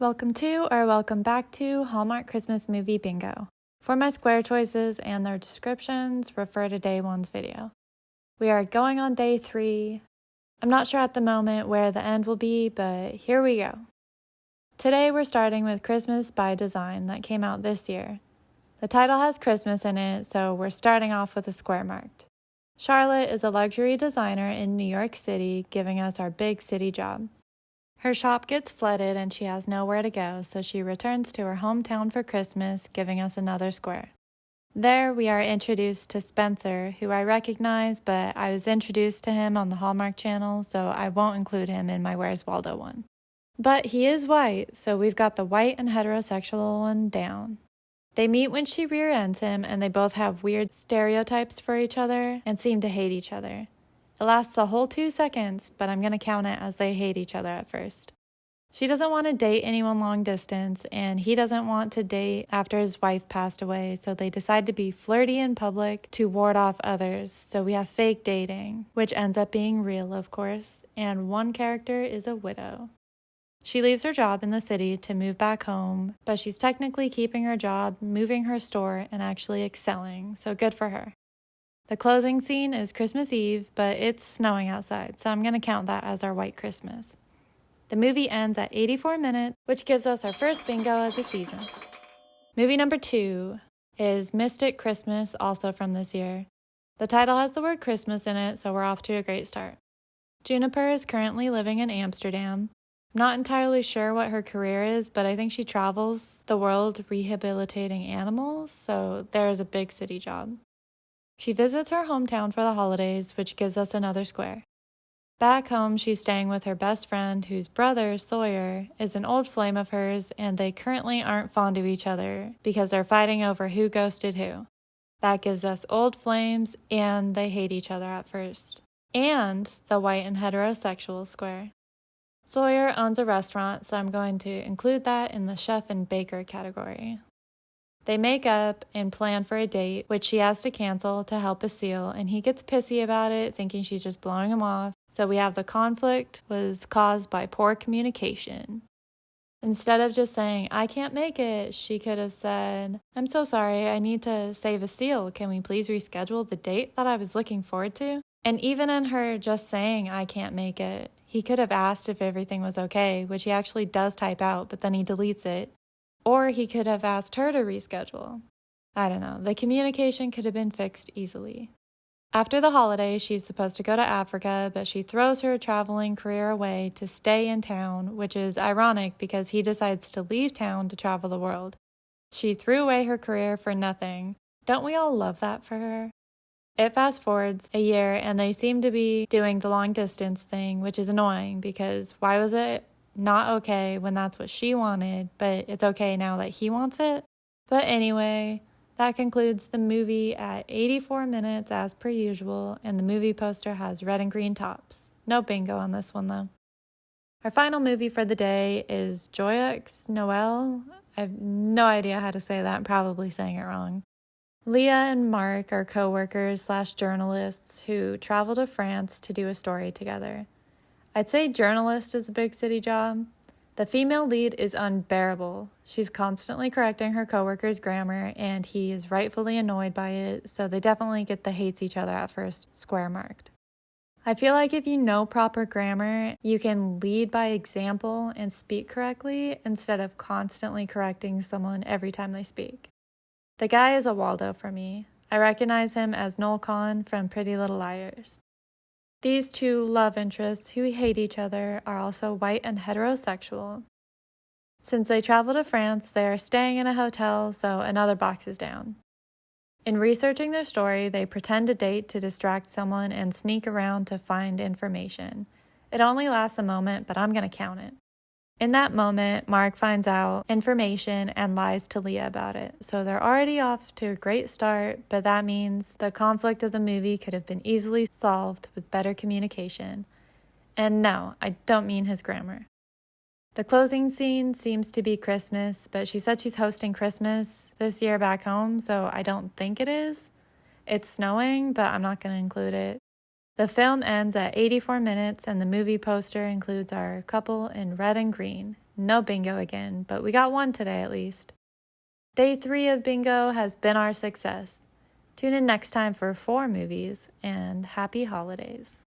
Welcome back to Hallmark Christmas Movie Bingo. For my square choices and their descriptions, refer to day 1's video. We are going on day 3. I'm not sure at the moment where the end will be, but here we go. Today we're starting with Christmas by Design that came out this year. The title has Christmas in it, so we're starting off with a square marked. Charlotte is a luxury designer in New York City, giving us our big city job. Her shop gets flooded and she has nowhere to go, so she returns to her hometown for Christmas, giving us another square. There we are introduced to Spencer, who I recognize, but I was introduced to him on the Hallmark channel, so I won't include him in my Where's Waldo one. But he is white, so we've got the white and heterosexual one down. They meet when she rear-ends him, and they both have weird stereotypes for each other and seem to hate each other. It lasts a whole 2 seconds, but I'm going to count it as they hate each other at first. She doesn't want to date anyone long distance, and he doesn't want to date after his wife passed away, so they decide to be flirty in public to ward off others. So we have fake dating, which ends up being real, of course, and one character is a widow. She leaves her job in the city to move back home, but she's technically keeping her job, moving her store, and actually excelling, so good for her. The closing scene is Christmas Eve, but it's snowing outside, so I'm going to count that as our white Christmas. The movie ends at 84 minutes, which gives us our first bingo of the season. Movie number 2 is Mystic Christmas, also from this year. The title has the word Christmas in it, so we're off to a great start. Juniper is currently living in Amsterdam. I'm not entirely sure what her career is, but I think she travels the world rehabilitating animals, so there is a big city job. She visits her hometown for the holidays, which gives us another square. Back home, she's staying with her best friend, whose brother, Sawyer, is an old flame of hers, and they currently aren't fond of each other because they're fighting over who ghosted who. That gives us old flames, and they hate each other at first. And the white and heterosexual square. Sawyer owns a restaurant, so I'm going to include that in the chef and baker category. They make up and plan for a date, which she has to cancel to help Lucille, and he gets pissy about it, thinking she's just blowing him off. So we have the conflict was caused by poor communication. Instead of just saying, I can't make it, she could have said, I'm so sorry, I need to save Lucille. Can we please reschedule the date that I was looking forward to? And even in her just saying, I can't make it, he could have asked if everything was okay, which he actually does type out, but then he deletes it. Or he could have asked her to reschedule. I don't know. The communication could have been fixed easily. After the holiday, she's supposed to go to Africa, but she throws her traveling career away to stay in town, which is ironic because he decides to leave town to travel the world. She threw away her career for nothing. Don't we all love that for her? It fast forwards a year, and they seem to be doing the long distance thing, which is annoying because why was it not okay when that's what she wanted, but it's okay now that he wants it? But anyway, that concludes the movie at 84 minutes as per usual, and the movie poster has red and green tops. No bingo on this one though. Our final movie for the day is Joyeux Noel. I have no idea how to say that. I'm probably saying it wrong. Leah and Mark are co-workers/journalists who travel to France to do a story together. I'd say journalist is a big city job. The female lead is unbearable. She's constantly correcting her coworkers' grammar, and he is rightfully annoyed by it, so they definitely get the hates each other at first square marked. I feel like if you know proper grammar, you can lead by example and speak correctly instead of constantly correcting someone every time they speak. The guy is a Waldo for me. I recognize him as Noel Kahn from Pretty Little Liars. These two love interests who hate each other are also white and heterosexual. Since they travel to France, they are staying in a hotel, so another box is down. In researching their story, they pretend to date to distract someone and sneak around to find information. It only lasts a moment, but I'm going to count it. In that moment, Mark finds out information and lies to Leah about it. So they're already off to a great start, but that means the conflict of the movie could have been easily solved with better communication. And no, I don't mean his grammar. The closing scene seems to be Christmas, but she said she's hosting Christmas this year back home, so I don't think it is. It's snowing, but I'm not going to include it. The film ends at 84 minutes, and the movie poster includes our couple in red and green. no bingo again, but we got one today at least. Day 3 of bingo has been our success. Tune in next time for 4 movies, and happy holidays.